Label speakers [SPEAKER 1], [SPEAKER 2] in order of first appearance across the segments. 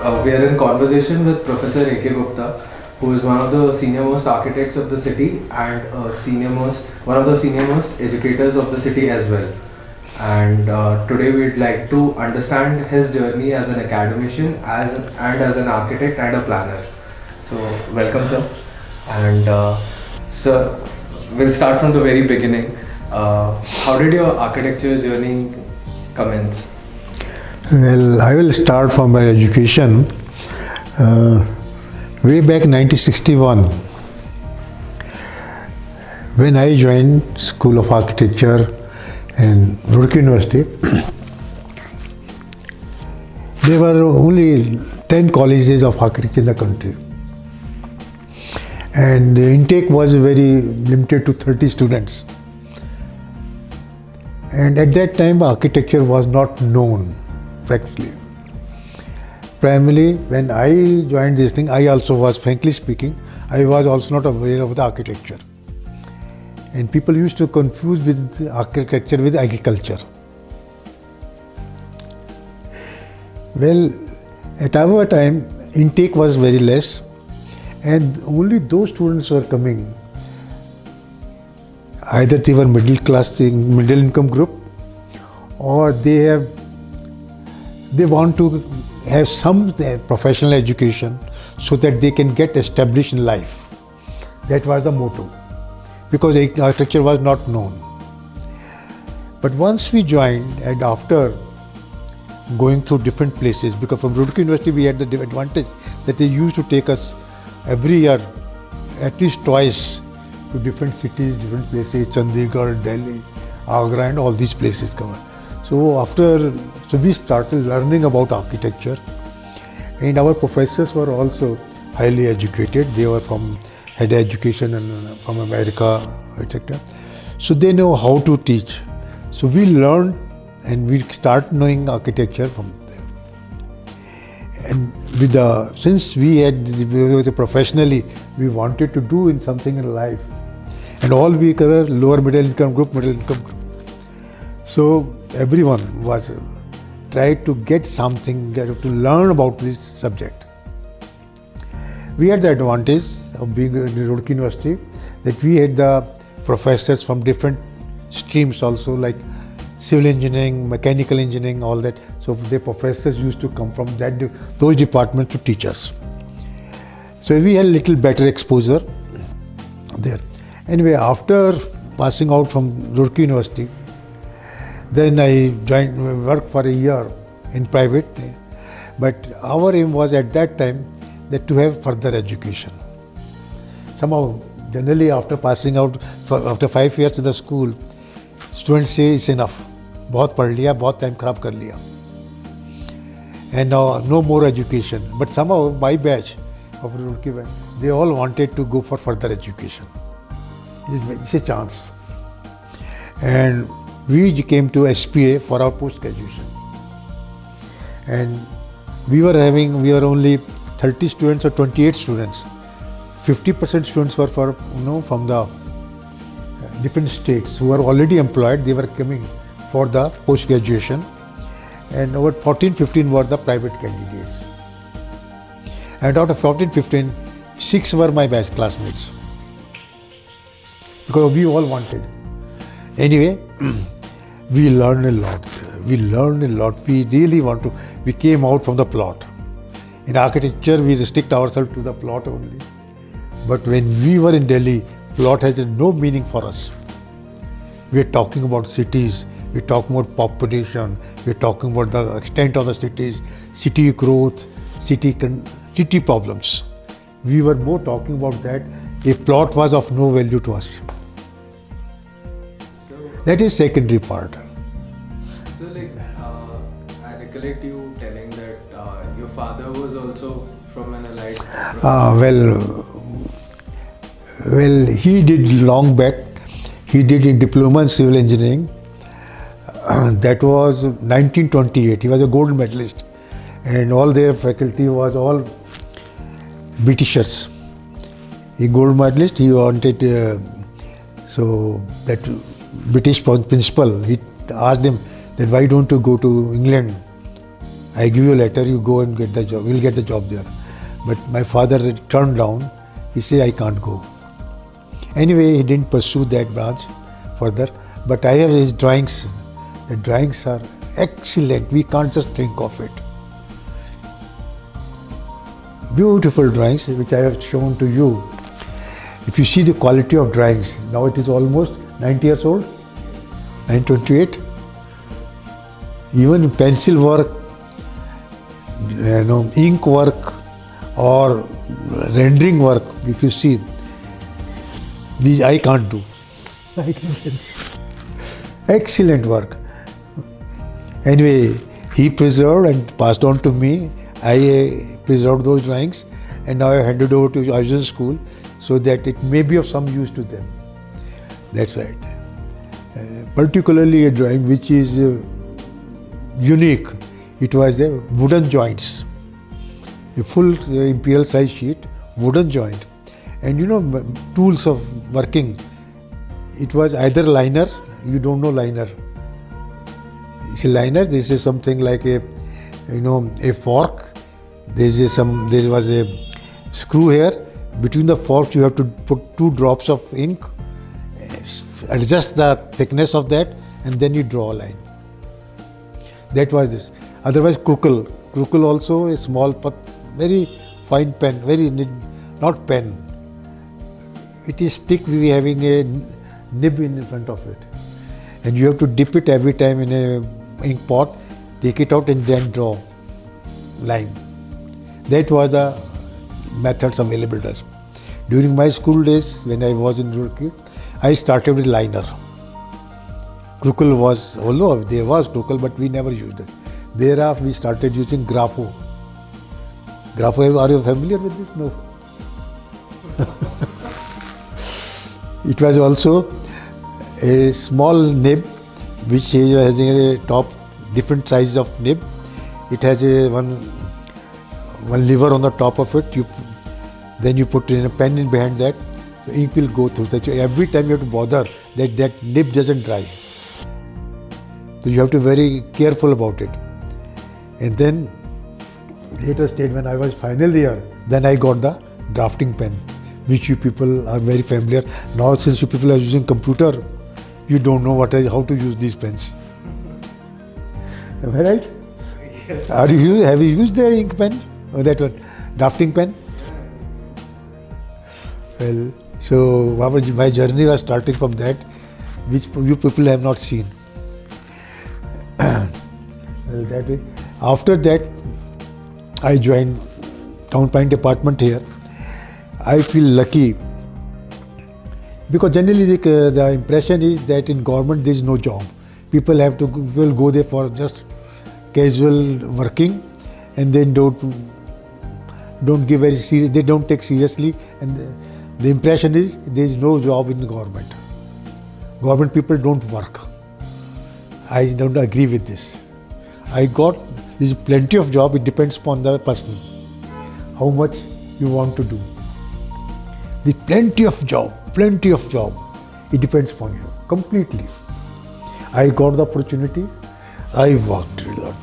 [SPEAKER 1] we are in conversation with Professor A.K. Gupta, who is one of the senior most architects of the city and one of the senior most educators of the city as well. And today we'd like to understand his journey as an academician, as an architect and a planner. So welcome, sir. And sir, we'll start from the very beginning. How did your architecture journey commence?
[SPEAKER 2] Well, I will start from my education. Way back 1961, when I joined School of Architecture in Roorkee University, there were only 10 colleges of architecture in the country. And the intake was very limited to 30 students. And at that time, architecture was not known practically. Primarily, when I joined this thing, I also was, frankly speaking, I was also not aware of the architecture. And people used to confuse with architecture with agriculture. Well, at our time, intake was very less, and only those students were coming. Either they were middle income group, or they want to have some professional education so that they can get established in life. That was the motto, because architecture was not known. But once we joined, and after going through different places, because from Roorkee University we had the advantage that they used to take us every year at least twice to different cities, different places, Chandigarh, Delhi, Agra, and all these places covered. So we started learning about architecture, and our professors were also highly educated. They were had education and from America, etc. So they know how to teach. So we learned, and we start knowing architecture from them. And since we had professionally, we wanted to do in something in life, and all we were lower middle income group. So everyone was tried to get something, to learn about this subject. We had the advantage of being in Roorkee University that we had the professors from different streams also, like civil engineering, mechanical engineering, all that. So the professors used to come from those departments to teach us. So we had a little better exposure there. Anyway, after passing out from Roorkee University, then I worked for a year in private. But our aim was at that time that to have further education. Somehow, generally after passing out, after 5 years in the school, students say it's enough. बहुत पढ़ लिया, बहुत time खराब कर लिया. And now no more education. But somehow my batch of Roorkee, they all wanted to go for further education. It's a chance. And we came to SPA for our post-graduation. And we were only 30 students or 28 students. 50% students were from the different states who were already employed. They were coming for the post-graduation. And over 14-15 were the private candidates. And out of 14-15, 6 were my batch classmates. Because we all wanted. Anyway, we learned a lot. We really we came out from the plot. In architecture, we restrict ourselves to the plot only. But when we were in Delhi, plot has no meaning for us. We are talking about cities, we are talking about population, we are talking about the extent of the cities, city growth, city problems. We were more talking about that. A plot was of no value to us. That is secondary part.
[SPEAKER 1] So I recollect you telling that your father was also from an allied
[SPEAKER 2] Well, he did long back. He did a diploma in civil engineering. That was 1928. He was a gold medalist, and all their faculty was all Britishers. A gold medalist. He wanted so that British principal. He asked him that why don't you go to England I give you a letter, you go and get the job, you'll get the job there. But my father turned down, he said, I can't go. Anyway, he didn't pursue that branch further, but I have his drawings. The drawings are excellent, we can't just think of it. Beautiful drawings which I have shown to you. If you see the quality of drawings, now it is almost 90 years old, 928. Even pencil work, ink work or rendering work, if you see, these I can't do. Excellent work. Anyway, he preserved and passed on to me. I preserved those drawings and now I handed over to Arjun School so that it may be of some use to them. That's right. Particularly a drawing which is unique. It was the wooden joints. A full imperial size sheet, wooden joint. And tools of working. It was either liner, you don't know liner. See, liner, this is something like a fork. There was a screw here. Between the forks, you have to put 2 drops of ink, adjust the thickness of that, and then you draw a line. That was this. Otherwise, Krukul. Krukul also a small, very fine pen, not pen. It is stick, we having a nib in front of it. And you have to dip it every time in a ink pot, take it out and then draw line. That was the methods available to us. During my school days, when I was in Roorkee, I started with liner. Krukul was, although there was Krukul, but we never used it. Thereafter, we started using Grapho. Grapho, are you familiar with this? No. It was also a small nib which has a top, different size of nib. It has a one lever on the top of it. Then you put in a pen in behind that. So ink will go through. So every time you have to bother that nib doesn't dry. So you have to be very careful about it. And then later stage when I was final year, then I got the drafting pen, which you people are very familiar. Now since you people are using computer, you don't know how to use these pens. Am I right?
[SPEAKER 1] Yes.
[SPEAKER 2] Have you used the ink pen? Or that one? Drafting pen? Well, so my journey was starting from that, which you people have not seen. Well, that way. After that, I joined Town Planning Department here. I feel lucky because generally the impression is that in government there is no job. People go there for just casual working and then don't give very serious. They don't take seriously, and the impression is there is no job in the government. Government people don't work. I don't agree with this. There is plenty of job. It depends upon the person, how much you want to do. There's plenty of job. It depends upon you completely. I got the opportunity. I worked a lot,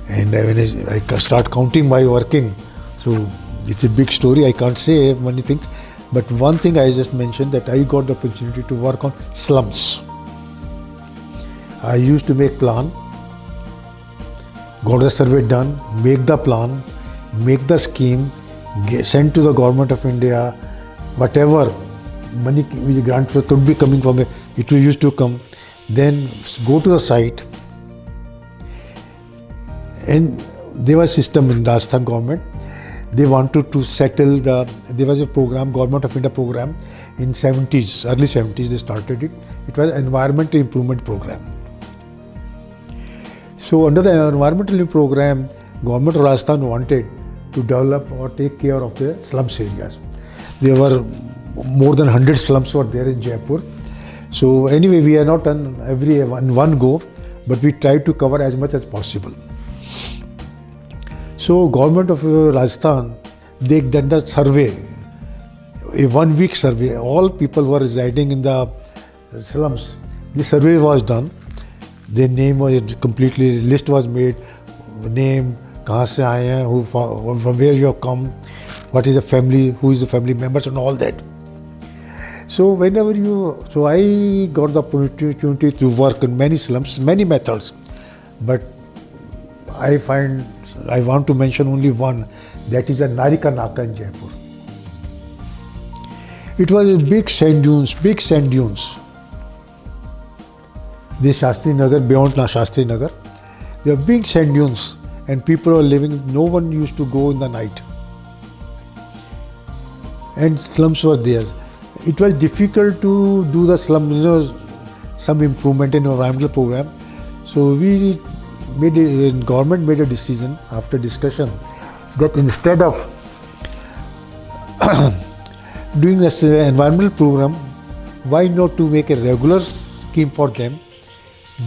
[SPEAKER 2] and when I start counting my working, so it's a big story. I can't say many things, but one thing I just mentioned that I got the opportunity to work on slums. I used to make plan, got the survey done, make the plan, make the scheme, send to the government of India, whatever money grant could be coming from it used to come, then go to the site. And there was a system in Rajasthan government. They wanted to settle there was a program, Government of India program in early 70s they started it. It was Environmental Improvement Program. So under the environmental program, Government of Rajasthan wanted to develop or take care of the slums areas. There were more than 100 slums were there in Jaipur. So anyway, we are not done in one go, but we tried to cover as much as possible. So Government of Rajasthan, they did the survey, a 1 week survey. All people were residing in the slums. The survey was done. Their name was completely, list was made, name, कहाँ से आए हैं, from where you have come, what is the family, who is the family members and all that. So I got the opportunity to work in many slums, many methods, but I want to mention only one, that is the Narika Naka in Jaipur. It was a big sand dunes. This Shastri Nagar, beyond Shastri Nagar, there are big sand dunes and people are living, no one used to go in the night. And slums were there. It was difficult to do the slum, some improvement in environmental program. So government made a decision after discussion that instead of doing this environmental program, why not to make a regular scheme for them,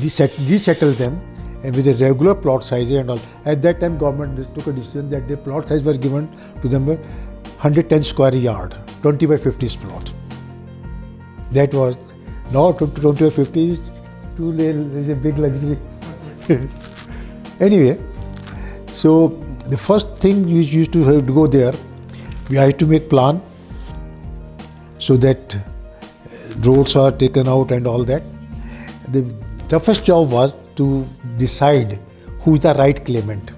[SPEAKER 2] resettle them, and with a regular plot size and all. At that time, government took a decision that the plot size were given to them 110 square yard, 20 by 50 plot. That was, now 20 by 50 is a big luxury. Anyway, so the first thing we used to have to go there, we had to make plan so that roads are taken out and all that. The toughest job was to decide who is the right claimant.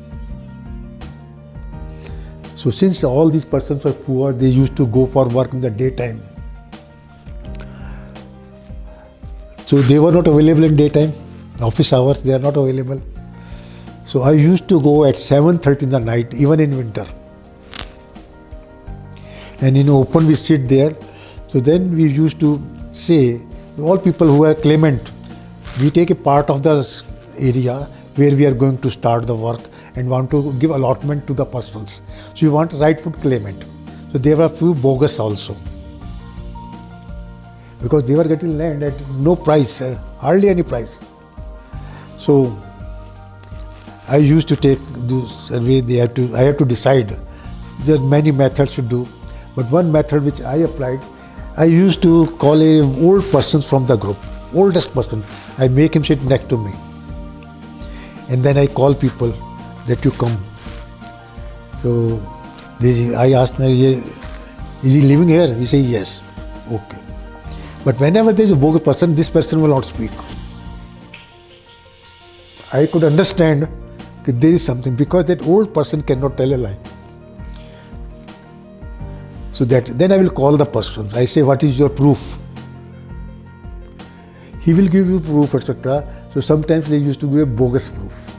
[SPEAKER 2] So since all these persons were poor, they used to go for work in the daytime. So they were not available in daytime, office hours, they are not available. So I used to go at 7:30 in the night, even in winter. And in open we sit there. So then we used to say, all people who are claimant, we take a part of the area where we are going to start the work and want to give allotment to the persons. So we want rightful claimant. So there were a few bogus also. Because they were getting land at no price, hardly any price. So I used to take the survey, I had to decide. There are many methods to do, but one method which I applied, I used to call a old person from the group, oldest person. I make him sit next to me. And then I call people that you come. So I asked me, is he living here? He said yes. Okay. But whenever there is a bogus person, this person will not speak. I could understand that there is something, because that old person cannot tell a lie. So then I will call the person. I say, what is your proof? He will give you proof, etc. So sometimes they used to give a bogus proof.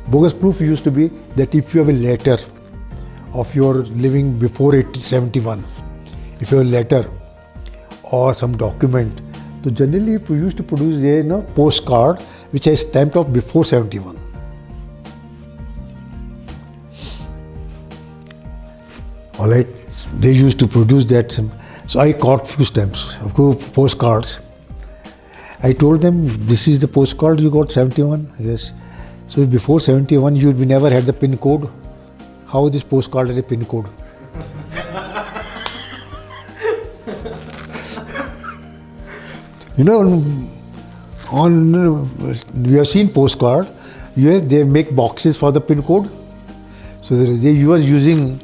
[SPEAKER 2] Bogus proof used to be that if you have a letter of your living before 1871, if you have a letter or some document, so generally we used to produce a postcard which I stamped off before 71. All right, they used to produce that. So I caught few stamps, few postcards. I told them, this is the postcard you got 71? Yes. So before 71 you never had the PIN code. How this postcard had a PIN code? We have seen postcard, yes, they make boxes for the PIN code. So you were using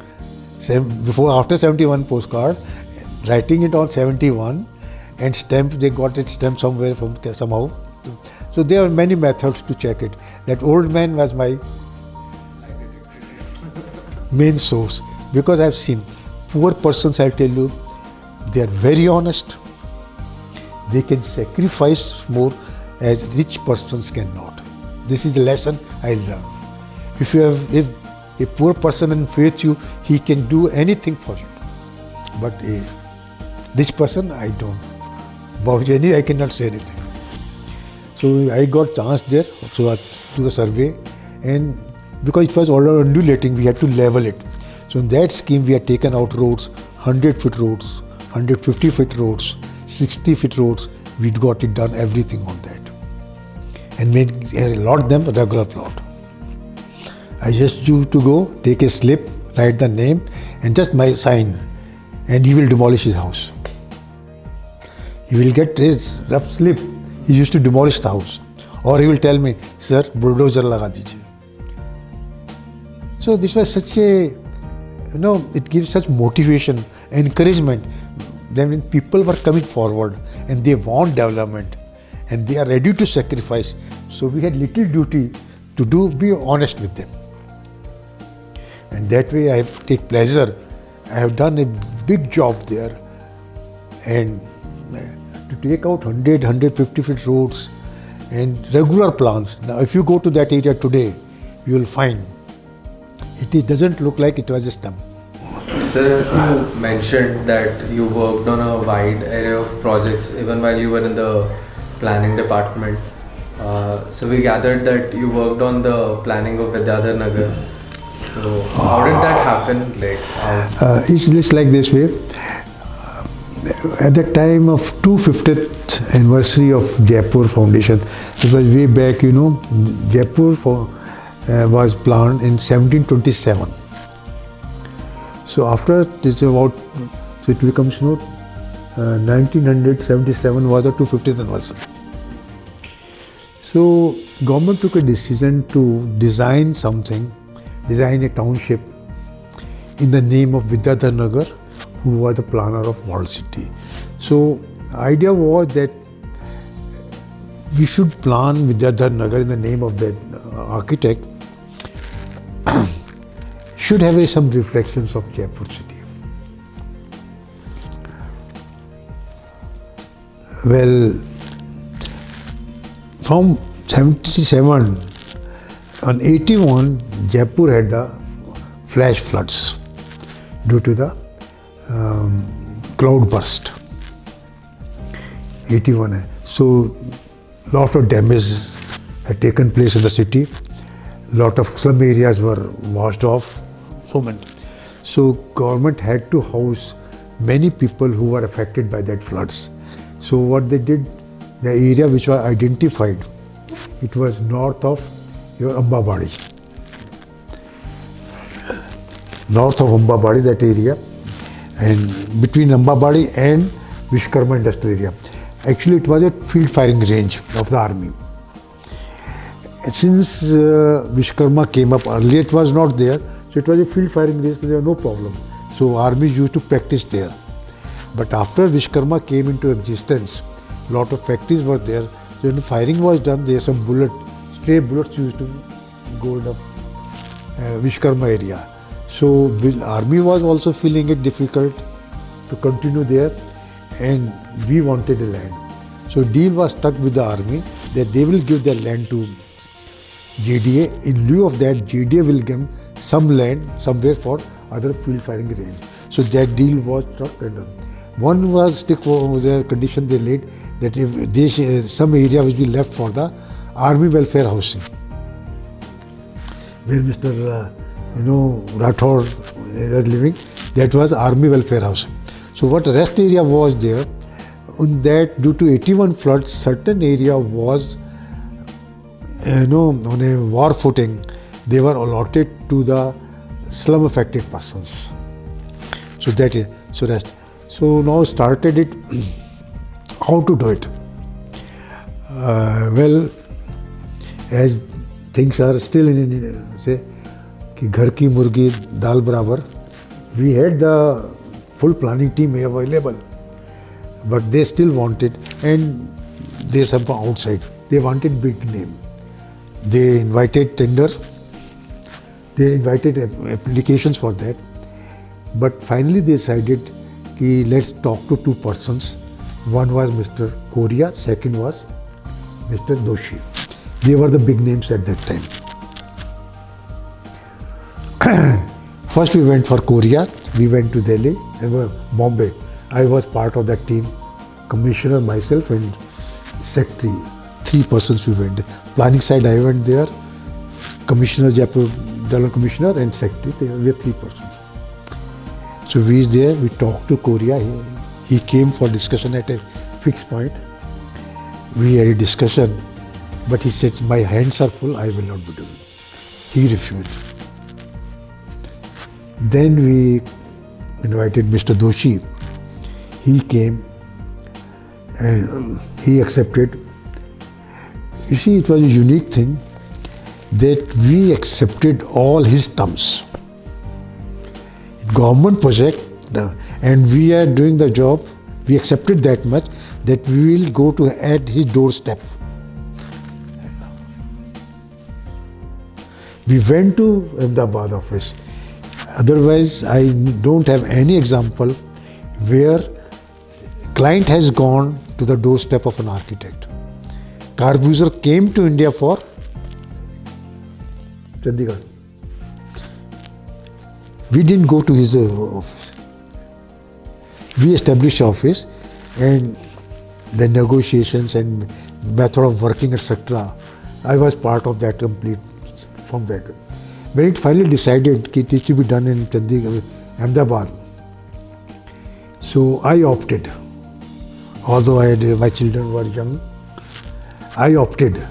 [SPEAKER 2] after 71 postcard, writing it on 71 and stamped, they got it stamped somewhere from somehow. So there are many methods to check it. That old man was my main source, because I've seen poor persons, I'll tell you, they are very honest. They can sacrifice more as rich persons cannot. This is the lesson I learned. If a poor person in faith you, he can do anything for you. But a rich person, I don't. About any, I cannot say anything. So I got chance there to do the survey, and because it was all undulating, we had to level it. So in that scheme, we had taken out roads, 100-foot roads, 150-foot roads, 60-foot roads. We got it done, everything on that, and made a lot of them regular plot. I just used to go, take a slip, write the name, and just my sign, and he will demolish his house. He will get his rough slip. He used to demolish the house. or he will tell me, sir, bulldozer laga dijiye. So this was such a, it gives such motivation, encouragement. Then when people were coming forward and they want development and they are ready to sacrifice, so we had little duty to be honest with them. And that way I take pleasure. I have done a big job there, and to take out 100, 150 feet roads and regular plans. Now if you go to that area today, you will find it doesn't look like it was a stump.
[SPEAKER 1] Sir, you mentioned that you worked on a wide array of projects even while you were in the planning department. So we gathered that you worked on the planning of Vidyadhar Nagar. So how did that happen?
[SPEAKER 2] It's like this way. At the time of 250th anniversary of Jaipur Foundation, it was way back, Jaipur was planned in 1727. So after this so it becomes 1977 was the 250th anniversary. So government took a decision to design a township in the name of Vidyadhar Nagar, who was the planner of Walled City. So the idea was that we should plan Vidyadhar Nagar in the name of that architect, should have some reflections of Jaipur city. Well, from 77 on 81, Jaipur had the flash floods due to the cloud burst. 81. So lot of damage had taken place in the city. Lot of slum areas were washed off. So government had to house many people who were affected by that floods. So what they did, the area which was identified, it was north of your Ambabadi. North of Ambabadi, that area, and between Ambabadi and Vishkarma industrial area. Actually, it was a field firing range of the army. And since Vishkarma came up earlier, it was not there. So it was a field firing range, so there was no problem. So army used to practice there. But after Vishkarma came into existence, lot of factories were there. So when the firing was done, there some stray bullets used to go in the Vishkarma area. So army was also feeling it difficult to continue there, and we wanted a land. So deal was stuck with the army that they will give their land to JDA. In lieu of that, JDA will give some land somewhere for other field firing range. So that deal was struck and done. One was stick for the condition they laid that if they some area which we left for the army welfare housing, where Mr. Rathore was living, that was army welfare housing. So what rest area was there, on that due to 81 floods, certain area was on a war footing, they were allotted to the slum affected persons. So that is, so now started it, how to do it. Well, as things are still in, say, कि घर की मुर्गी दाल बराबर, we had the full planning team available, but they still wanted, and they some from outside, they wanted big name. They invited tender, they invited applications for that, but finally they decided कि let's talk to two persons. One was Mr. Korea, second was Mr. Doshi. They were the big names at that time. First we went for Korea, we went to Delhi and Bombay. I was part of that team, commissioner, myself and secretary. 3 persons we went. Planning side I went there, commissioner, Jaipur Development Commissioner and secretary, we were 3 persons. So we were there, we talked to Korea. He came for discussion at a fixed point. We had a discussion, but he said, my hands are full, I will not be doing. He refused. Then we invited Mr. Doshi. He came and he accepted. You see, it was a unique thing that we accepted all his terms. Government project, and we are doing the job. We accepted that much that we will go to at his doorstep. We went to Ahmedabad office. Otherwise, I don't have any example where client has gone to the doorstep of an architect. Corbusier came to India for Chandigarh. We didn't go to his office. We established office, and the negotiations and method of working, etc. I was part of that complete from that. When it finally decided that it should be done in Chandigarh, Ahmedabad, so I opted. Although my children were young, I opted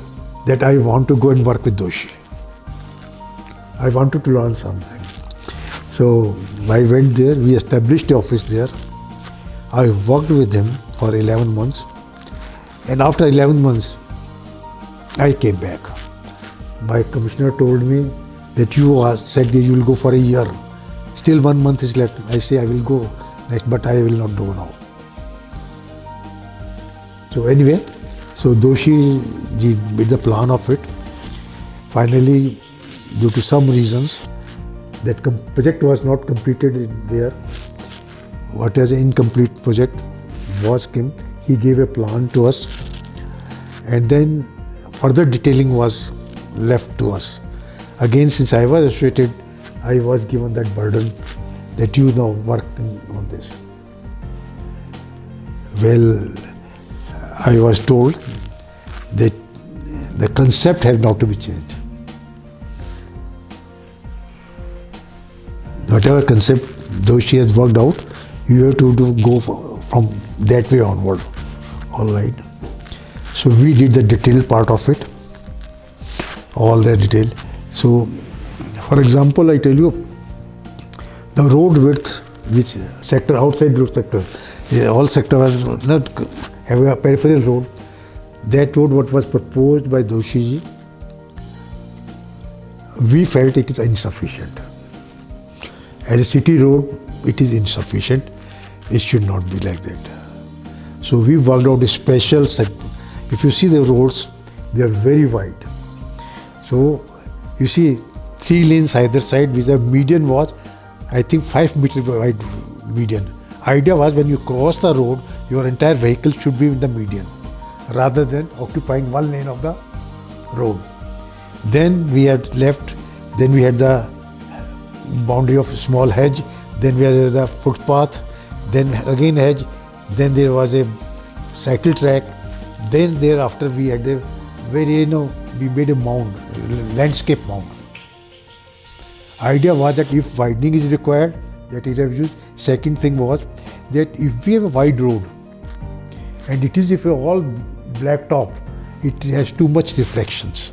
[SPEAKER 2] that I want to go and work with Doshi. I wanted to learn something. So I went there, we established the office there. I worked with him for 11 months. And after 11 months, I came back. My commissioner told me that you said that you will go for a year. Still 1 month is left. I say I will go next, but I will not go now. So anyway, so Doshi ji made the plan of it. Finally, due to some reasons, that project was not completed there. What was an incomplete project was Kim. He gave a plan to us, and then further detailing was left to us. Again, since I was associated, I was given that burden that you now work on this. Well, I was told that the concept has now to be changed. Whatever concept Doshi has worked out, you have to go from that way onward. All right. So we did the detailed part of it, all the detail. So, for example, I tell you, the road width, which sector, outside road sector, all sector was not have a peripheral road. That road, what was proposed by Doshi ji, we felt it is insufficient. As a city road, it is insufficient. It should not be like that. So we worked out a special sector. If you see the roads, they are very wide. So you see 3 lanes either side, with a median was, I think, 5 meter wide median. Idea was when you cross the road, your entire vehicle should be in the median, rather than occupying 1 lane of the road. Then we had left. Then we had the boundary of a small hedge. Then we had the footpath. Then again hedge. Then there was a cycle track. Then thereafter we had a very, we made a mound, landscape mound. Idea was that if widening is required, that area was used. Second thing was that if we have a wide road, and it is if all black top, it has too much reflections,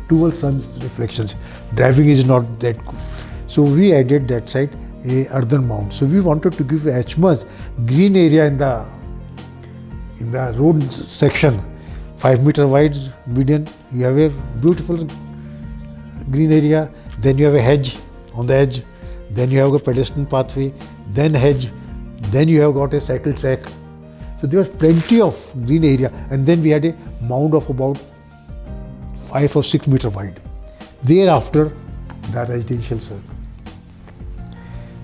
[SPEAKER 2] too much sun reflections. Driving is not that good. So we added that side a earthen mound. So we wanted to give as much green area in the road section, 5 meter wide median. You have a beautiful green area. Then you have a hedge on the edge. Then you have a pedestrian pathway. Then hedge. Then you have got a cycle track. So there was plenty of green area. And then we had a mound of about 5 or 6 meter wide. Thereafter, the residential circle.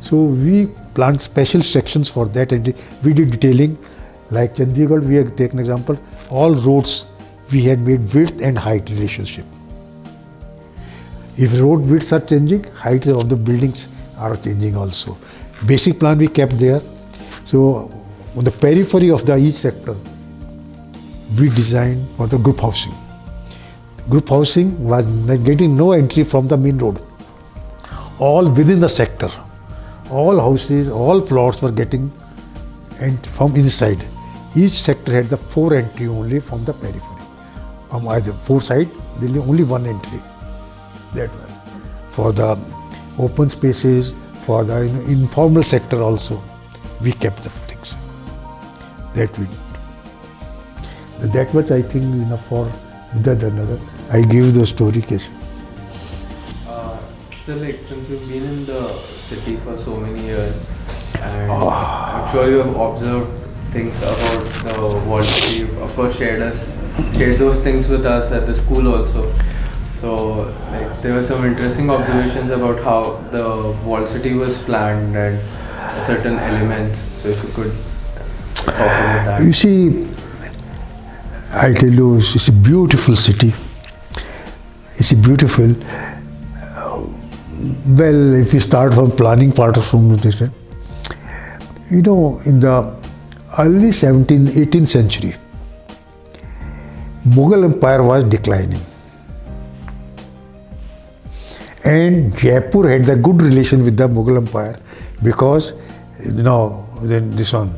[SPEAKER 2] So we planned special sections for that, and we did detailing. Like Chandigarh, we have taken example, all roads we had made width and height relationship. If road widths are changing, height of the buildings are changing also. Basic plan we kept there. So on the periphery of each sector, we designed for the group housing. Group housing was getting no entry from the main road. All within the sector, all houses, all plots were getting from inside. Each sector had the 4 entry only from the periphery. From either 4 sides, there was only 1 entry. That way. For the open spaces, for the informal sector also, we kept the things. That we did. That much I think enough for another. I give you the story case.
[SPEAKER 1] So like since you've been in the city for so many years, and I'm sure you have observed things about the walled city. You've of course shared those things with us at the school also. So like there were some interesting observations about how the walled city was planned and certain elements. So if you could talk about that.
[SPEAKER 2] You see, I tell you, it's a beautiful city. It's a beautiful. Well, if you start from planning part of from this, you know, in the early 18th century, Mughal Empire was declining. And Jaipur had the good relation with the Mughal Empire because, you know, then this one,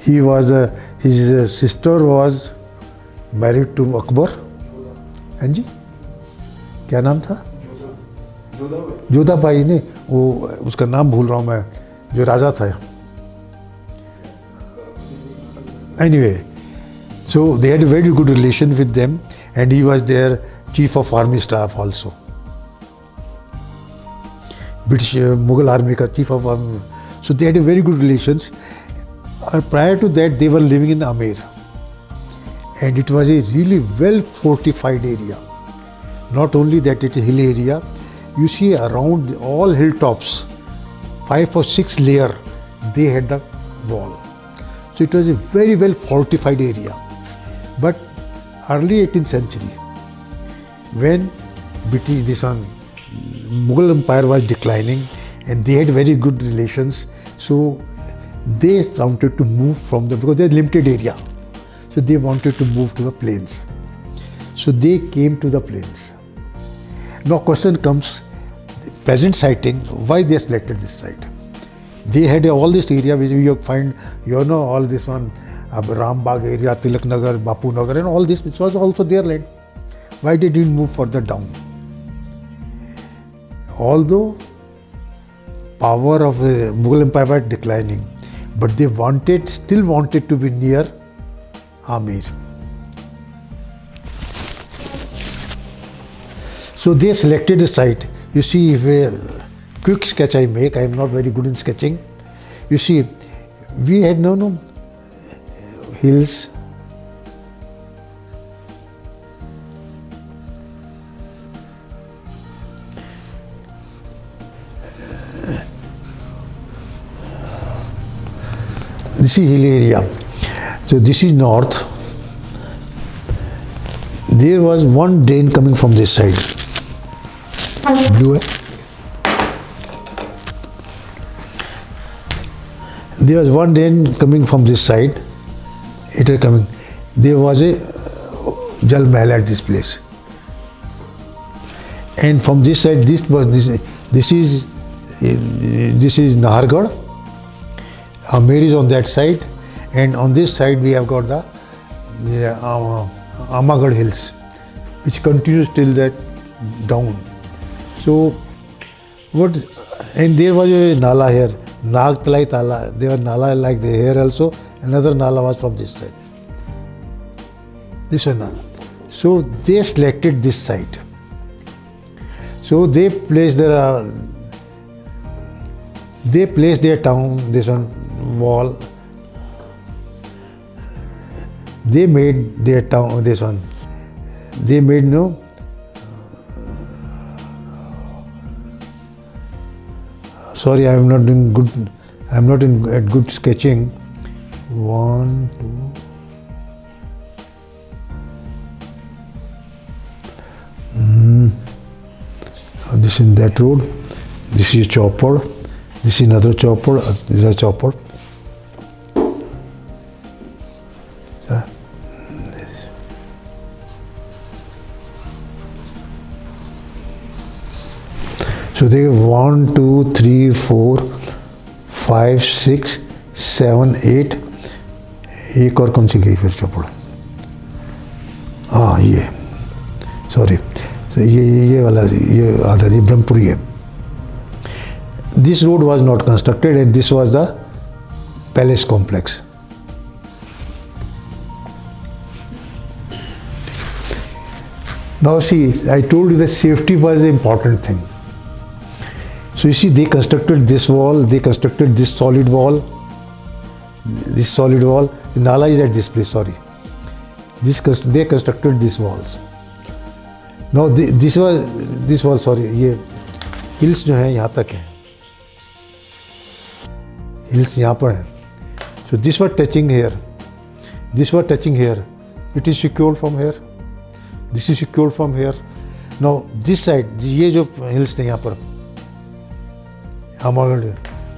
[SPEAKER 2] he was, his sister was married to Akbar. हाँ जी, क्या नाम था? जोधा भाई ने, वो उसका नाम भूल रहा हूँ मैं, जो राजा था. Anyway, so they had a very good relation with them, and he was their chief of army staff also. British Mughal army ka chief of army. So they had a very good relations. Prior to that, they were living in Amer, and it was a really well fortified area. Not only that, it is a hill area. You see around all hilltops, 5 or 6 layer, they had the wall. So it was a very well fortified area. But early 18th century, when Mughal Empire was declining and they had very good relations, so they wanted to move from because they had limited area. So they wanted to move to the plains. So they came to the plains. Now question comes, the present siting, why they selected this site? They had all this area which you find, you know, all this one, Rambagh area, Tilak Nagar, Bapu Nagar, and all this, which was also their land. Why they didn't move further down? Although power of the Mughal Empire was declining, but they still wanted to be near Amer. So they selected the site. You see, if a quick sketch I make, I am not very good in sketching. You see, we had no hills. This is hill area. So this is north. There was one drain coming from this side. Blue. There was one drain coming from this side. It was coming. There was a Jal Mahal at this place. And from this side, this is Nahargarh. Amer is on that side, and on this side we have got the Amagarh hills, which continues till that down. So and there was a Nala here, Nagtalai Tala. There was Nala like the here also. Another Nala was from this side. This was Nala. So they selected this site. So they placed their town, this one wall. They made their town, this one. They made sorry, I am not doing good. I am not at good sketching. 1, 2. This is that road. This is chopper. This is another chopper. This is a chopper. So they have 1, 2, 3, 4, 5, 6, 7, 8. एक और कौन सी गई फिर चौपड़? हाँ ये, sorry, तो ये वाला ये आधा ये ब्रह्मपुरी है. This road was not constructed, and this was the palace complex. Now see, I told you that safety was an important thing. So you see, they constructed this wall, they constructed this solid wall. The Nala is at this place, sorry. They constructed these walls. Now this wall, sorry, ये hills जो है यहाँ तक है. Hills यहाँ पर है. So this was touching here. This was touching here. It is secured from here. This is secured from here. Now this side, ये जो hills थे यहाँ पर,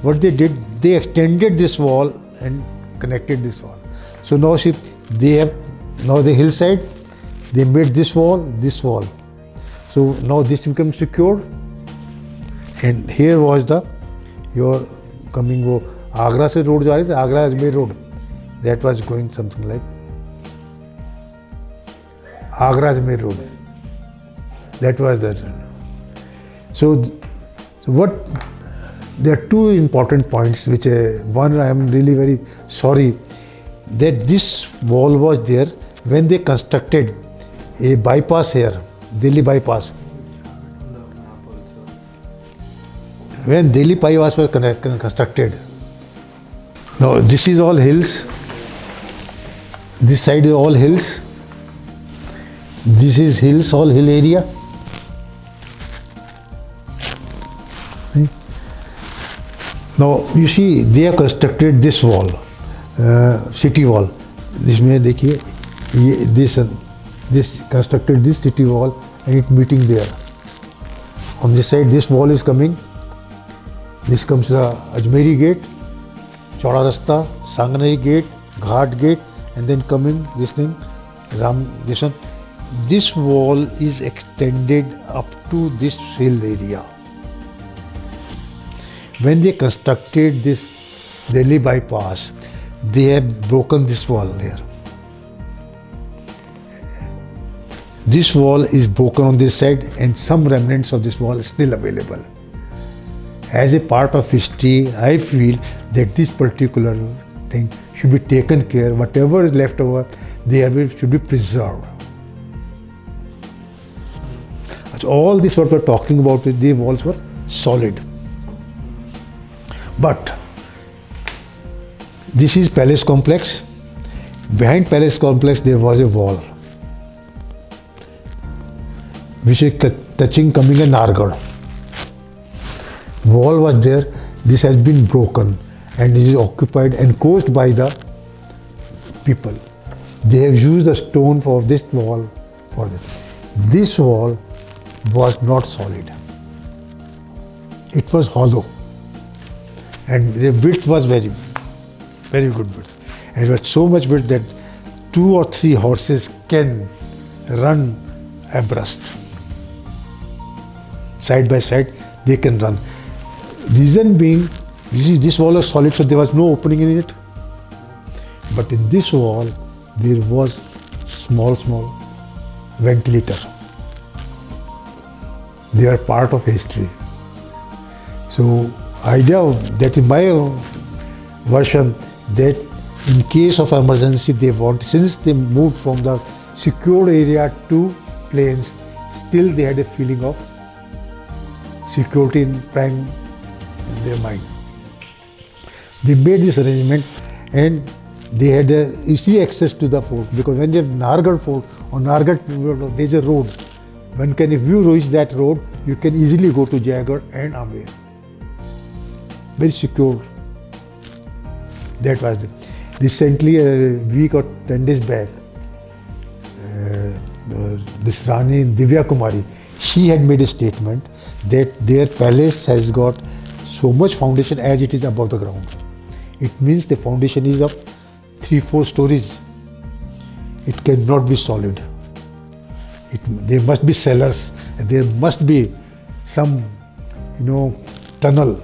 [SPEAKER 2] what they did, they extended this wall and connected this wall. So now see, they have now the hillside, they made this wall. So now this becomes secured, and here was your coming वो आगरा से road जा रही थी, Agra Ajmer road, that was going something like Agra Ajmer road, that was that. So what, there are two important points which one, I am really very sorry that this wall was there when they constructed a bypass here, Delhi bypass. When Delhi bypass was constructed. Now this is all hills. This side is all hills. This is hills, all hill area. Now you see, they have constructed this wall, city wall. इसमें देखिए ये this constructed this city wall and it meeting there. On this side, this wall is coming. This comes the Ajmeri gate, Chauda Rasta, Sangneri gate, Ghat gate, and then coming this thing, this one. This wall is extended up to this hill area. When they constructed this Delhi bypass, they have broken this wall here. This wall is broken on this side and some remnants of this wall is still available. As a part of history, I feel that this particular thing should be taken care. Whatever is left over, should be preserved. All this what we're talking about, the walls were solid. But this is Palace Complex. Behind Palace Complex there was a wall which is touching coming in Nargad. Wall was there. This has been broken and it is occupied and caused by the people. They have used a stone for this wall. This wall was not solid. It was hollow. And the width was very, very good width. And it was so much width that 2 or 3 horses can run abreast. Side by side, they can run. Reason being, you see, this wall was solid, so there was no opening in it. But in this wall, there was small ventilator. They are part of history. So, idea of that in my version that in case of emergency they want, since they moved from the secured area to plains, still they had a feeling of security in prime in their mind. They made this arrangement and they had easy access to the fort, because when they have Nargad fort, on Nargad there is a road. If you reach that road, you can easily go to Jaigarh and Amer. Very secure. That was it. Recently, a week or 10 days back, this Rani Divya Kumari, she had made a statement that their palace has got so much foundation as it is above the ground. It means the foundation is of 3-4 stories. It cannot be solid. There must be cellars. There must be some, tunnel.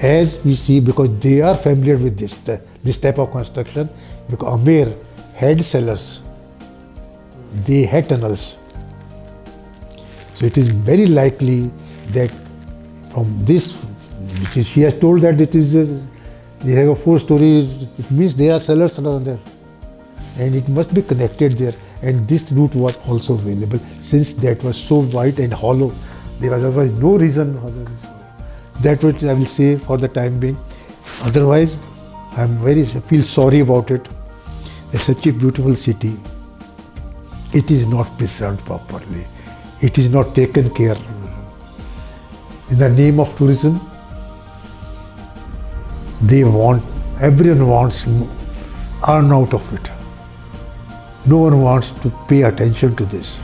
[SPEAKER 2] As we see, because they are familiar with this type of construction, because Amer had cellars, they had tunnels. So it is very likely that from this, which is, she has told that it is, they have a 4 stories, it means there are cellars around there. And it must be connected there. and this route was also available. Since that was so wide and hollow, there was otherwise no reason other than that what I will say for the time being. Otherwise, I feel sorry about it. It's such a beautiful city. It is not preserved properly. It is not taken care. In the name of tourism, everyone wants to earn out of it. No one wants to pay attention to this.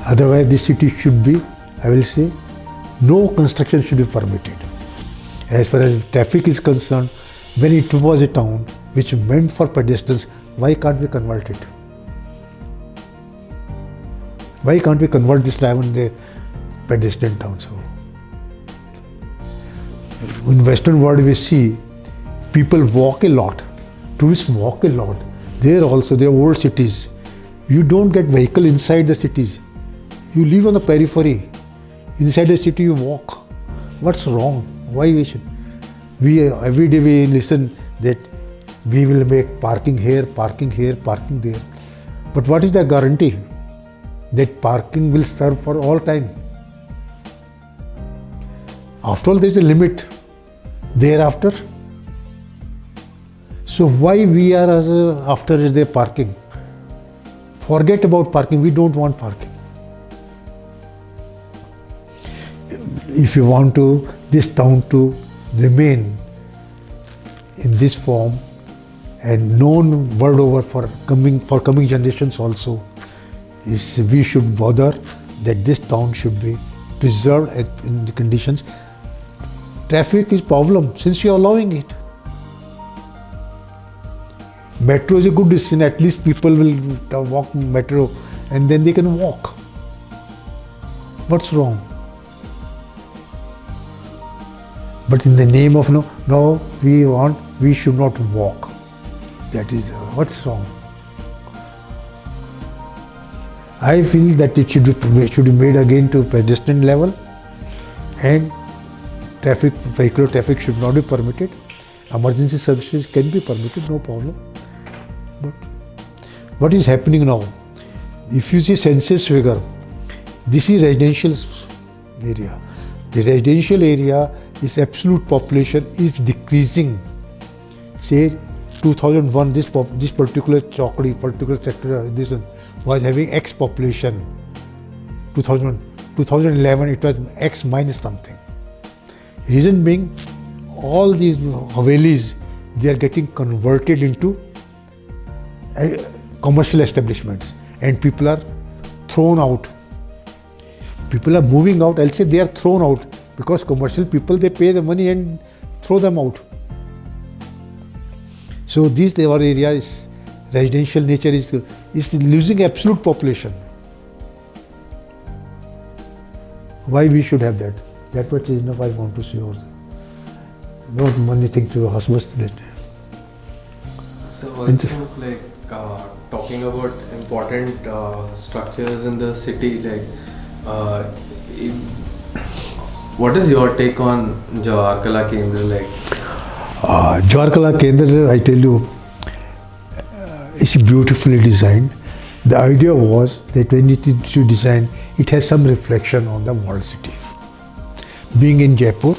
[SPEAKER 2] Otherwise, this city should be, I will say, no construction should be permitted. As far as traffic is concerned, when it was a town which meant for pedestrians, why can't we convert it? Why can't we convert this town into a pedestrian town? So, in Western world we see people walk a lot, tourists walk a lot. There also, there are old cities. You don't get vehicle inside the cities. You live on the periphery. Inside the city you walk. What's wrong? Why we should? Every day we listen that we will make parking here, parking there. But what is the guarantee that parking will serve for all time? After all, there is a limit thereafter. So why we are after is there parking? Forget about parking. We don't want parking. If you want this town to remain in this form and known world over for coming generations also, we should bother that this town should be preserved in the conditions. Traffic is problem since you are allowing it. Metro is a good decision. At least people will walk metro and then they can walk. What's wrong? But in the name of no, we should not walk. That is what's wrong. I feel that it should be made again to pedestrian level, and vehicular traffic should not be permitted. Emergency services can be permitted, no problem. But what is happening now? If you see census figure, this is residential area. The residential area is absolute population is decreasing. Say 2001, this particular Chokri, particular sector, this one was having X population. 2011 it was X minus something. Reason being, all these Havelis, they are getting converted into commercial establishments, and people are thrown out. People are moving out. I'll say they are thrown out because commercial people, they pay the money and throw them out. So these our areas, residential nature is losing absolute population. Why we should have that? That much is enough I want to say also. Don't anything to hospice that.
[SPEAKER 1] So also talking about important structures in the city, what is your take on Jawahar Kala Kendra?
[SPEAKER 2] Jawahar Kala Kendra, I tell you, it's beautifully designed. The idea was that when it is designed, it has some reflection on the world city. Being in Jaipur,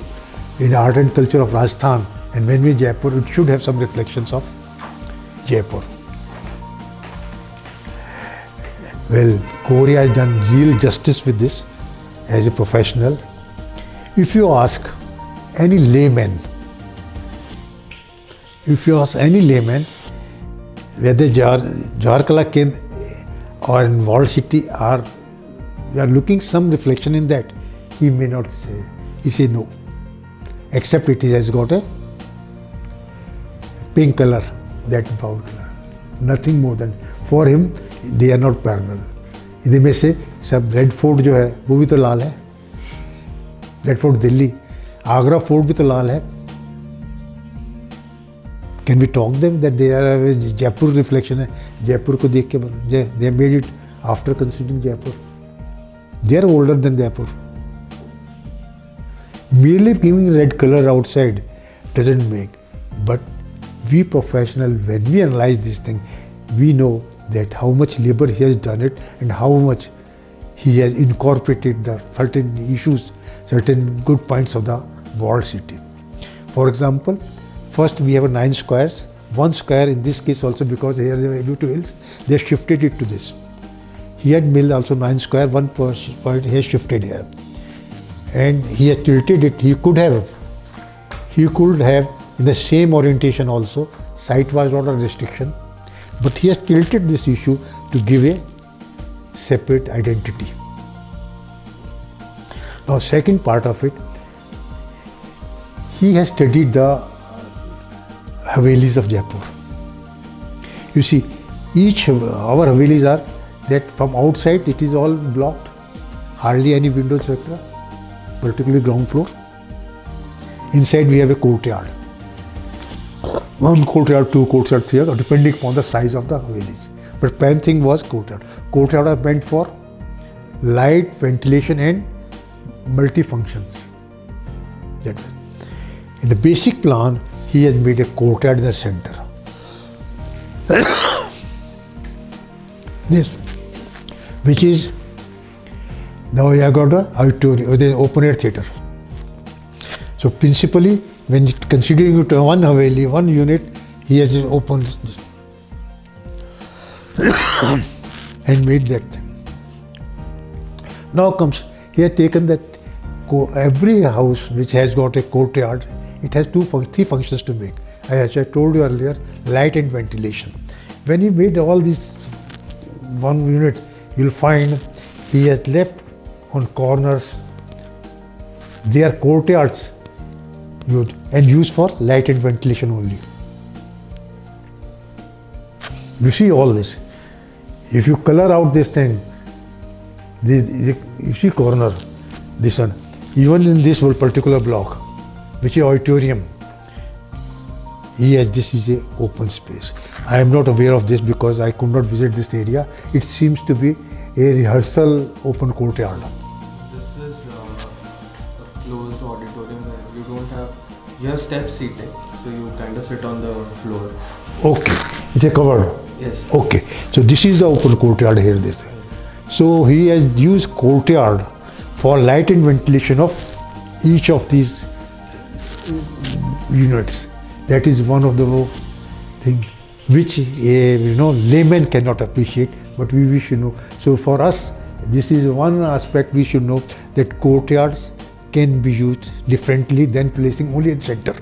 [SPEAKER 2] in art and culture of Rajasthan, and when we Jaipur, it should have some reflections of Jaipur. Well, Korea has done real justice with this as a professional. If you ask any layman, whether Jawahar Kala Kendra or in Walled City we are looking some reflection in that, he may not say. He say no, except it has got a pink color, that brown color. Nothing more than, for him, they are not parallel. इधर में से सब red fort जो है वो भी तो लाल है, red fort Delhi, Agra fort भी तो लाल है. Can we talk them that they are a Jaipur reflection है? Jaipur को देख के they made it after considering Jaipur. They are older than Jaipur. Merely giving red color outside doesn't make. But we professional, when we analyze this thing, we know that how much labor he has done it and how much he has incorporated the certain issues, certain good points of the walled city. For example, first we have 9 squares. 1 square in this case also, because here they were able to hills, they shifted it to this. He had milled also 9 square, 1 point he has shifted here. And he has tilted it. He could have in the same orientation also. Site was not a restriction, but he has tilted this issue to give a separate identity. Now, second part of it, he has studied the Havelis of Jaipur. You see, our Havelis are that from outside it is all blocked, hardly any windows, etc., particularly ground floor. Inside we have a courtyard. 1 courtyard, 2 courtyard, 3, depending upon the size of the Havelis. But prime thing was courtyard. Courtyard are meant for light, ventilation and multi-functions. That way. In the basic plan, he has made a courtyard in the center. This, which is now you have got the auditorium, the open air theatre. So principally, when considering it one Haveli, one unit, he has opened this and made that thing. Now comes, he has taken that every house which has got a courtyard, it has 3 functions to make. As I told you earlier, light and ventilation. When he made all these one unit, you'll find he has left on corners their courtyards and used for light and ventilation only. You see all this. If you color out this thing, you see corner, this one, even in this particular block, which is auditorium, this is a open space. I am not aware of this because I could not visit this area. It seems to be a rehearsal open courtyard.
[SPEAKER 1] This is a closed auditorium where you have step seating, so you kind of sit on the floor.
[SPEAKER 2] Okay, it's a covered.
[SPEAKER 1] Yes.
[SPEAKER 2] Okay, so this is the open courtyard here. This thing. So he has used courtyard for light and ventilation of each of these units. That is one of the things which layman cannot appreciate, but we should know. So for us, this is one aspect we should know, that courtyards can be used differently than placing only in center.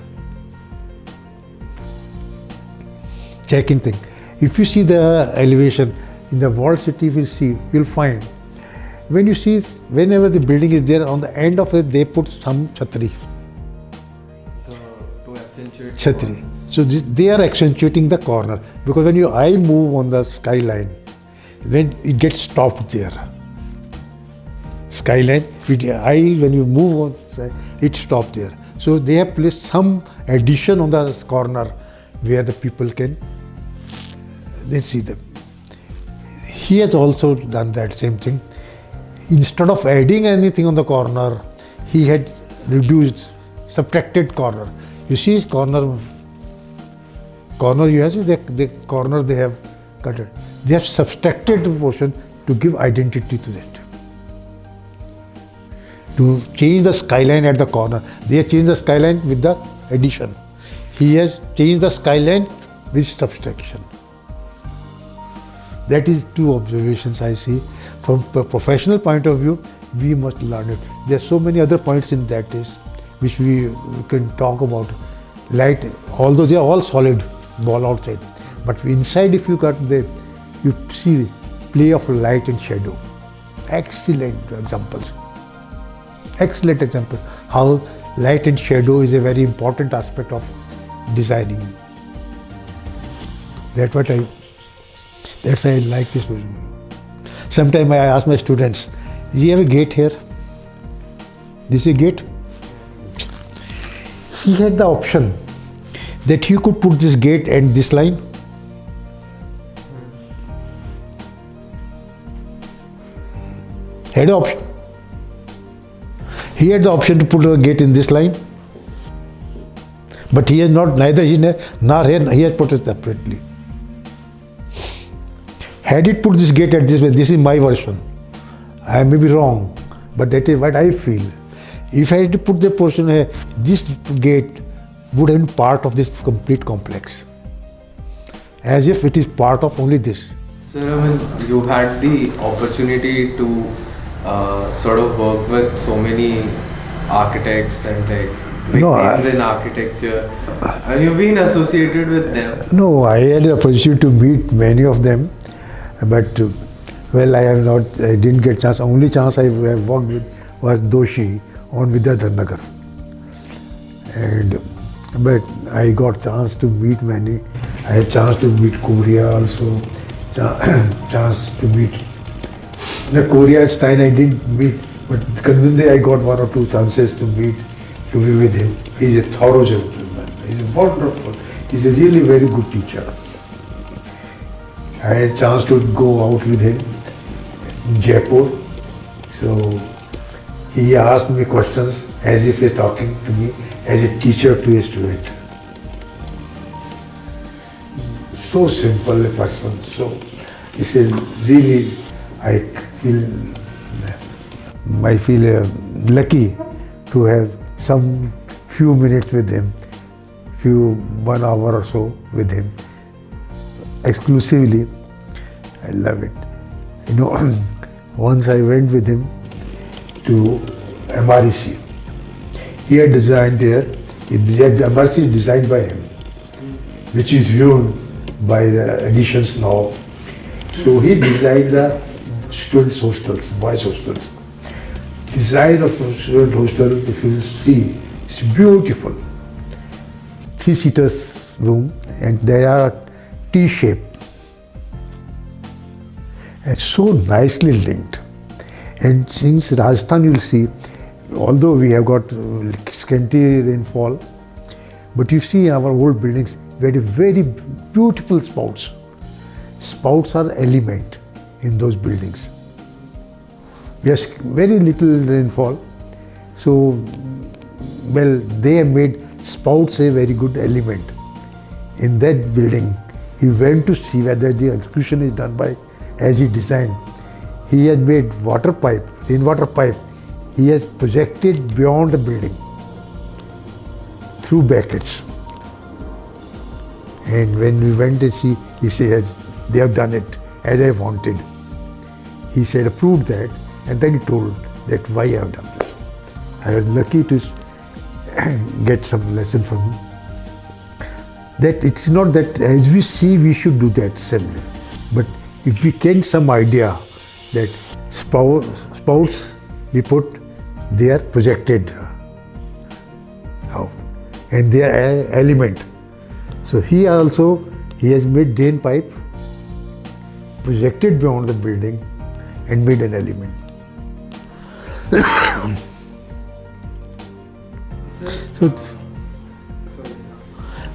[SPEAKER 2] Second thing, if you see the elevation in the walled city, you'll find whenever the building is there, on the end of it they put some chhatri.
[SPEAKER 1] To accentuate
[SPEAKER 2] Chhatri. So they are accentuating the corner, because when your eye move on the skyline, then it gets stopped there. Skyline, when you move on, it stopped there. So they have placed some addition on the corner where the people can see them. He has also done that same thing. Instead of adding anything on the corner, he had subtracted corner. You see his corner you have the corner they have cut it. They have subtracted the portion to give identity to that. To change the skyline at the corner. They have changed the skyline with the addition. He has changed the skyline with subtraction. That is 2 observations I see. From a professional point of view, we must learn it. There are so many other points in that case which we can talk about. Light, although they are all solid, wall outside, but inside if you see the play of light and shadow. Excellent examples. Excellent example. How light and shadow is a very important aspect of designing. That's why I like this vision. Sometimes I ask my students, do you have a gate here? This is a gate? He had the option that he could put this gate and this line. Had the option. He had the option to put a gate in this line, but he has not, neither he nor here, he has put it separately. Had it put this gate at this way, this is my version. I may be wrong, but that is what I feel. If I had to put the portion here, this gate would have been part of this complete complex, as if it is part of only this.
[SPEAKER 1] Sir, I mean, you had the opportunity to sort of work with so many architects and like big
[SPEAKER 2] No,
[SPEAKER 1] names in architecture, and you've been associated with them.
[SPEAKER 2] No, I had the opportunity to meet many of them, but well, I didn't get chance. Only chance I have worked with was Doshi on Vidyadhar Nagar, but I got chance to meet many. I had chance to meet Korea also, chance to meet. Korea Stein I didn't meet, but Kanvinde I got one or two chances to meet, to be with him. He's a thorough gentleman. He's wonderful. He's a really very good teacher. I had a chance to go out with him in Jaipur. So he asked me questions as if he's talking to me as a teacher to a student. So simple a person. So he said, really, I feel lucky to have some few minutes with him, 1 hour or so with him, exclusively. I love it. Once I went with him to MREC. He had designed there, MREC is designed by him, which is viewed by the editions now. So he designed the students' hostels, boys' hostels. Design of student hostel, if you see, it's beautiful. 3-seaters room, and they are T-shaped. And so nicely linked. And since Rajasthan, you'll see, although we have got scanty rainfall, but you see our old buildings, we had very beautiful spouts. Spouts are element in those buildings. We have very little rainfall, so well, they have made spouts a very good element. In that building, he went to see whether the execution is done by as he designed. He has made water pipe, rainwater pipe, he has projected beyond the building through brackets. And when we went to see, he said, they have done it as I wanted. He said, approved that, and then he told that why I have done this. I was lucky to get some lesson from him. That it's not that as we see, we should do that assembly. But if we get some idea that spouts we put, they are projected out and they are element. So he has made drain pipe, projected beyond the building and made an element.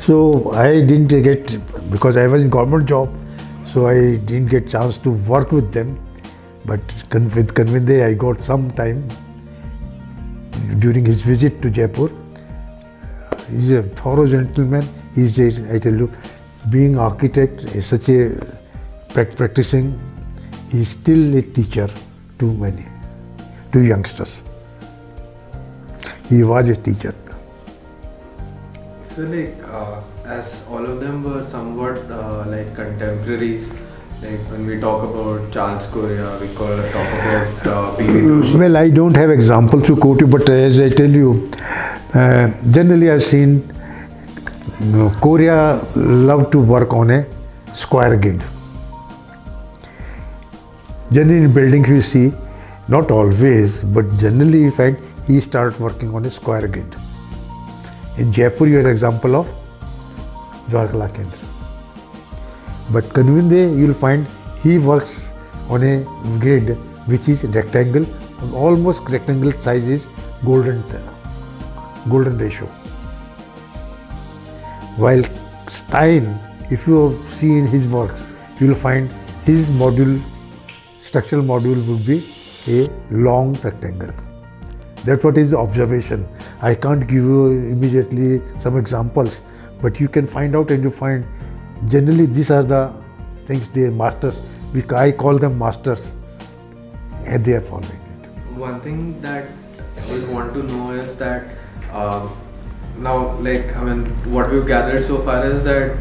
[SPEAKER 2] So I didn't get, because I was in government job, so I didn't get chance to work with them. But with Kanvinde, I got some time during his visit to Jaipur. He's a thorough gentleman. I tell you, being architect is such a practicing, he's still a teacher to youngsters. He was a teacher.
[SPEAKER 1] So as all of them were somewhat like contemporaries, like when we talk about Charles Correa, we talk about P.V. Doshi.
[SPEAKER 2] Well, I don't have examples to quote you, but as I tell you, generally I've seen Correa loved to work on a square grid. Generally in buildings you see, not always, but generally you find he started working on a square grid. In Jaipur you have an example of Jawahar Kala Kendra. But Kanvinde, you'll find he works on a grid which is rectangle, almost rectangle size is golden ratio. While Stein, if you have seen his works, you'll find his structural module would be a long rectangle. That's what is the observation. I can't give you immediately some examples, but you can find out and you find generally these are the things the masters I call them masters, and they are following it.
[SPEAKER 1] One thing that I would want to know is that now, like, I mean, what we've gathered so far is that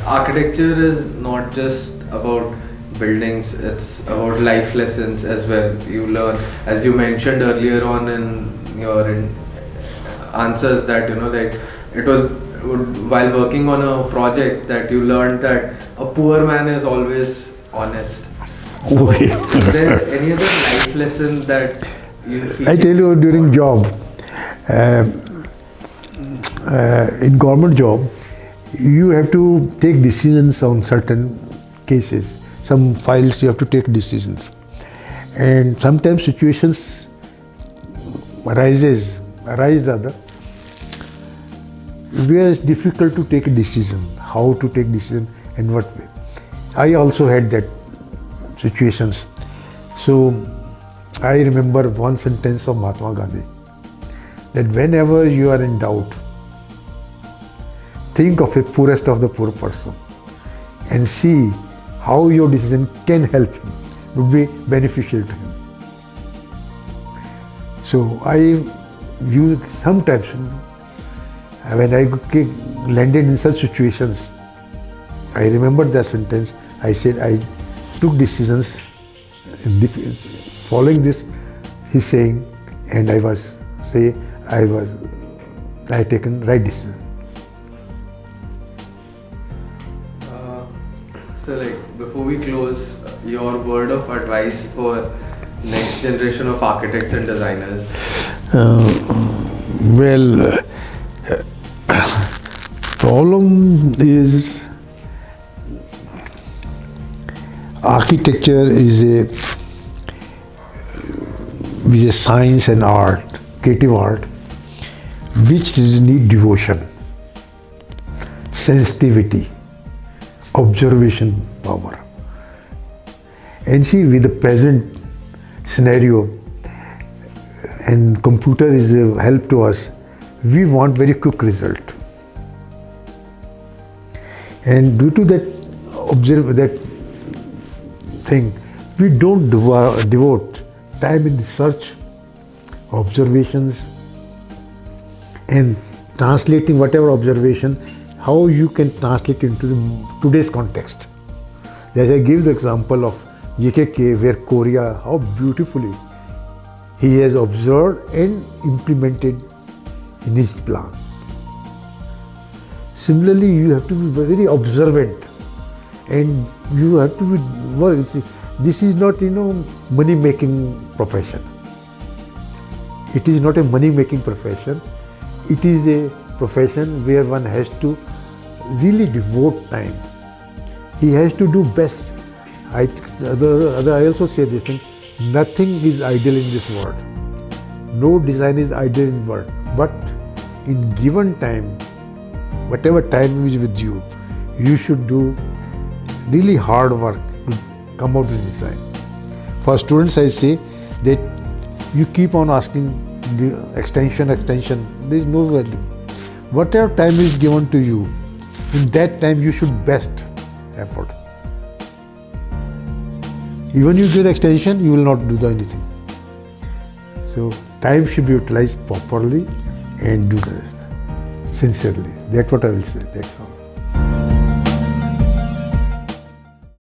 [SPEAKER 1] architecture is not just about buildings, it's about life lessons as well. You learn, as you mentioned earlier on in your answers, that like it was while working on a project that you learned that a poor man is always honest. So,
[SPEAKER 2] Okay.
[SPEAKER 1] is there any other life lesson that you feel?
[SPEAKER 2] I tell you, during job, in government job, you have to take decisions on certain cases. Some files you have to take decisions, and sometimes situations arise rather, where it's difficult to take a decision, how to take decision and what way. I also had that situations. So I remember one sentence of Mahatma Gandhi, that whenever you are in doubt, think of a poorest of the poor person and see how your decision can help him, would be beneficial to him. So I use sometimes when I landed in such situations, I remembered that sentence. I said I took decisions following this, he's saying, and I taken right decision.
[SPEAKER 1] So, like, before we close, your word of advice for next generation of architects and designers.
[SPEAKER 2] Problem is architecture is a science and art, creative art, which need devotion, sensitivity, observation power. And see, with the present scenario, and computer is a help to us, we want very quick result. And due to that thing, we don't devote time in research, observations, and translating whatever observation, how you can translate into today's context. As I give the example of YKK, where Korea, how beautifully he has observed and implemented in his plan. Similarly, you have to be very observant, and you have to be. This is not money-making profession. It is not a money-making profession. It is a profession where one has to really devote time. He has to do best. I also say this thing: nothing is ideal in this world. No design is ideal in the world. But in given time, whatever time is with you, you should do really hard work to come out with design. For students, I say that you keep on asking the extension, there is no value. Whatever time is given to you, in that time you should best effort. Even you give the extension, you will not do anything. So time should be utilized properly and do that sincerely. That's what I will say. That's all.